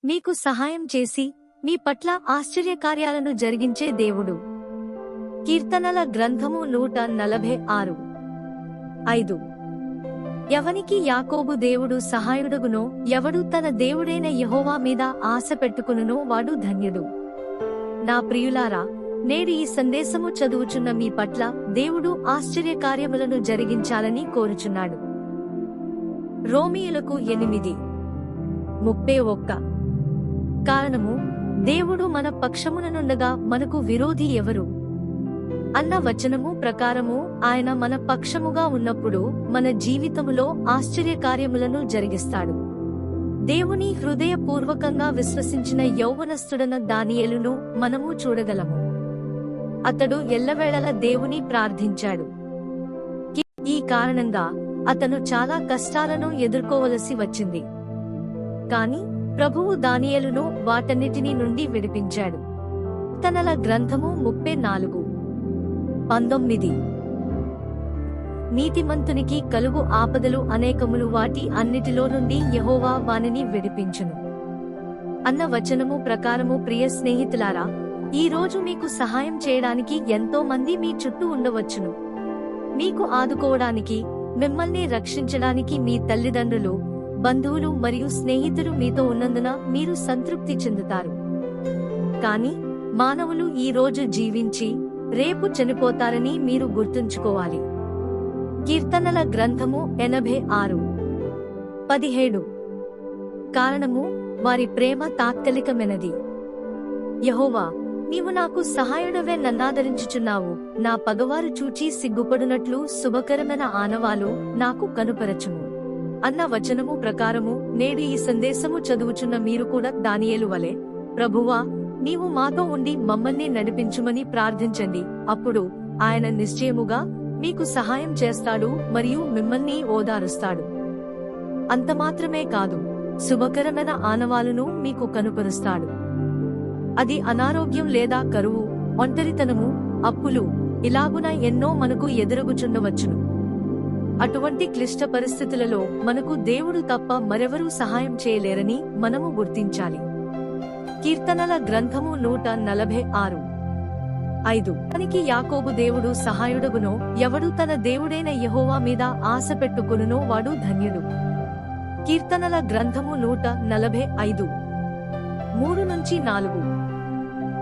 మీకు సహాయం చేసి మీ పట్ల ఆశ్చర్యకార్యాలను జరిగించే దేవుడు. కీర్తనల గ్రంథము 146. 5. ఎవనికి యాకోబు దేవుడు సహాయుడగునో, ఎవడు తన దేవుడైన యెహోవా మీద ఆశ పెట్టుకునునో వాడు ధన్యుడు. నా ప్రియులారా, నేడు ఈ సందేశము చదువుచున్న మీ పట్ల దేవుడు ఆశ్చర్యకార్యములను జరిగించాలని కోరుచున్నాడు. రోమీయులకు 8:31. కారణము, దేవుడు మన పక్షముననుండగా మనకు విరోధి ఎవరు అన్న వచనము ప్రకారము ఆయన మన పక్షముగా ఉన్నప్పుడు మన జీవితములో ఆశ్చర్యకార్యములను జరిగిస్తాడు. దేవుని హృదయపూర్వకంగా విశ్వసించిన యౌవనస్తుడన దానియేలును మనము చూడగలము. అతడు ఎల్లవేళలా దేవుని ప్రార్థించాడు. ఈ కారణంగా అతను చాలా కష్టాలను ఎదుర్కోవలసి వచ్చింది. కాని ప్రభువు దానియేలును వాటన్నిటినీ నుండి విడిపించాడు. కీర్తనల గ్రంథము 34:19. నీతిమంతునికి కలుగు ఆపదలు అనేకములు, వాటి అన్నిటిలో నుండి యెహోవా వానిని విడిపించును అన్న వచనము ప్రకారము. ప్రియ స్నేహితులారా, ఈ రోజు మీకు సహాయం చేయడానికి ఎంతో మంది మీ చుట్టూ ఉండవచ్చును. మీకు ఆదుకోవడానికి, మిమ్మల్ని రక్షించడానికి మీ తల్లిదండ్రులు, బంధువులు మరియు స్నేహితులు మీతో ఉన్నందున మీరు సంతృప్తి చెందుతారు. కాని మానవులు ఈ రోజు జీవించి రేపు చనిపోతారని మీరు గుర్తుంచుకోవాలి. కీర్తనల గ్రంథము 86:17. కారణము, వారి ప్రేమ తాత్కాలికమైనది. యెహోవా, నీవు నాకు సహాయుడవే నన్నాదరించుచున్నావు. నా పగవారు చూచి సిగ్గుపడునట్లు శుభకరమైన ఆనవాలు నాకు కనుపరచుము అన్న వచనము ప్రకారము. నేడు ఈ సందేశము చదువుచున్న మీరు కూడా దానియేలు వలె, ప్రభువా, నీవు మాతో ఉండి మమ్మల్ని నడిపించుమని ప్రార్థించండి. అప్పుడు ఆయన నిశ్చయముగా మీకు సహాయం చేస్తాడు మరియు మిమ్మల్ని ఓదారుస్తాడు. అంతమాత్రమే కాదు, శుభకరమైన ఆనవాలును మీకు కనుపరుస్తాడు. అది అనారోగ్యం లేదా కరువు, ఒంటరితనము, అప్పులు, ఇలాగున ఎన్నో మనకు ఎదురుగుచుండవచ్చును. అటువంటి క్లిష్ట పరిస్థితులలో మనకు దేవుడు తప్ప మరెవరూ సహాయం చేయలేరని మనము గుర్తించాలి. కీర్తనల గ్రంథము 146:5. తనకి యాకోబు దేవుడు సహాయుడగునో, ఎవడు తన దేవుడైన యెహోవా మీద ఆశ పెట్టుకొనునో వాడు ధన్యుడు. కీర్తనల గ్రంథము 145:3-4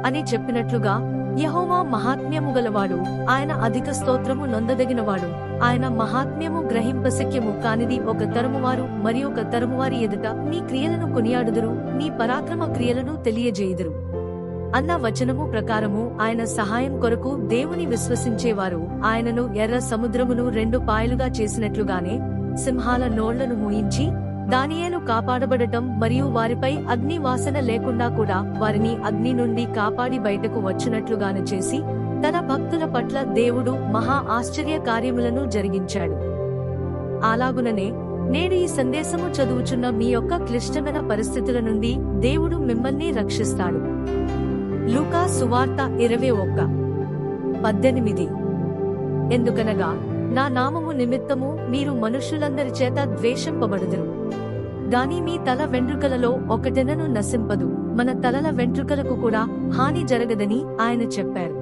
అని చెప్పినట్లుగా, యెహోవా మహాత్మ్యము గలవాడు, ఆయన అధిక స్తోత్రము నొందదగినవాడు. ఆయన మహాత్మ్యము గ్రహింపశక్యము కానిది. ఒక తరమువారు మరి ఒక తరమువారి ఎదుట నీ క్రియలను కొనియాడుదురు, నీ పరాక్రమ క్రియలను తెలియజేయుదురు అన్న వచనము ప్రకారము. ఆయన సహాయం కొరకు దేవుని విశ్వసించేవారు ఆయనను ఎర్ర సముద్రమును 2 పాయలుగా చేసినట్లుగానే, సింహాల నోళ్లను మూయించి దానియేలు కాపాడబడటం మరియు వారిపై అగ్ని వాసన లేకుండా కూడా వారిని అగ్ని నుండి కాపాడి బయటకు వచ్చినట్లుగాను చేసి, తన భక్తుల పట్ల దేవుడు మహా ఆశ్చర్య కార్యములను జరిగించాడు. అలాగుననే నేడు ఈ సందేశము చదువుచున్న మీ యొక్క క్లిష్టమైన పరిస్థితుల నుండి దేవుడు మిమ్మల్ని రక్షిస్తాడు. లూకా సువార్త 21:18. ఎందుకనగా, నా నామము నిమిత్తము మీరు మనుష్యులందరి చేత ద్వేషింపబడుదురు, గాని మీ తల వెంట్రుకలలో ఒకటెనను నశింపదు, మన తలల వెంట్రుకలకు కూడా హాని జరగదని ఆయన చెప్పారు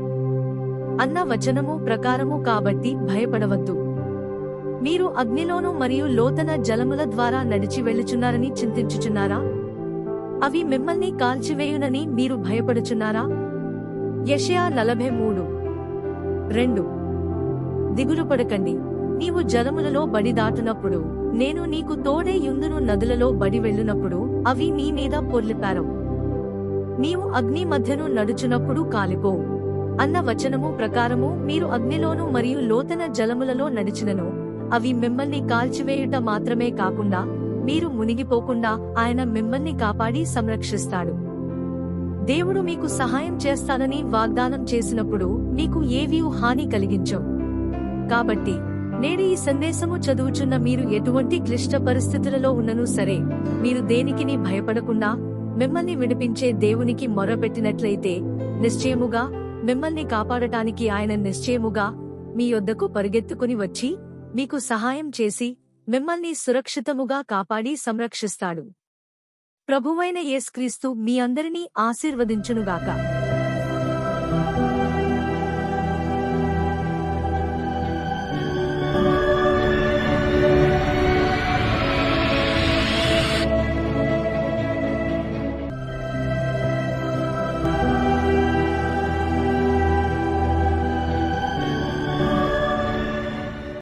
అన్న వచనము ప్రకారము. కాబట్టి భయపడవద్దు. మీరు అగ్నిలోను మరియు లోతన జలముల ద్వారా నడిచి వెళ్ళుచున్నారని చింతించుచున్నారా? అవి మిమ్మల్ని కాల్చివేయునని మీరు భయపడుచున్నారా? యెషయా 43:2. దిగులుపడకండి, నీవు జలములలో బడి దాటునప్పుడు నేను నీకు తోడై యుందును, నదులలో బడి వెళ్ళునప్పుడు అవి నీ మీద పొర్లిపారవు, నీవు అగ్ని మధ్యను నడుచునప్పుడు కాలిపోవు అన్న వచనము ప్రకారము. మీరు అగ్నిలోను మరియు లోతన జలములలో నడిచినను అవి మిమ్మల్ని కాల్చివేయుట మాత్రమే కాకుండా మీరు మునిగిపోకుండా ఆయన మిమ్మల్ని కాపాడి సంరక్షిస్తాడు. దేవుడు మీకు సహాయం చేస్తానని వాగ్దానం చేసినప్పుడు మీకు ఏవీ హాని కలిగించవు. కాబట్టి నేడు ఈ సందేశము చదువుచున్న మీరు ఎటువంటి క్లిష్ట పరిస్థితులలో ఉన్ననూ సరే, మీరు దేనికిని భయపడకుండా మిమ్మల్ని విడిపించే దేవునికి మొరపెట్టినట్లయితే నిశ్చయముగా మిమ్మల్ని కాపాడటానికి ఆయన నిశ్చయముగా మీ యొద్దకు పరిగెత్తుకుని వచ్చి మీకు సహాయం చేసి మిమ్మల్ని సురక్షితముగా కాపాడి సంరక్షిస్తాడు. ప్రభువైన యేసుక్రీస్తు మీ అందరినీ ఆశీర్వదించునుగాక.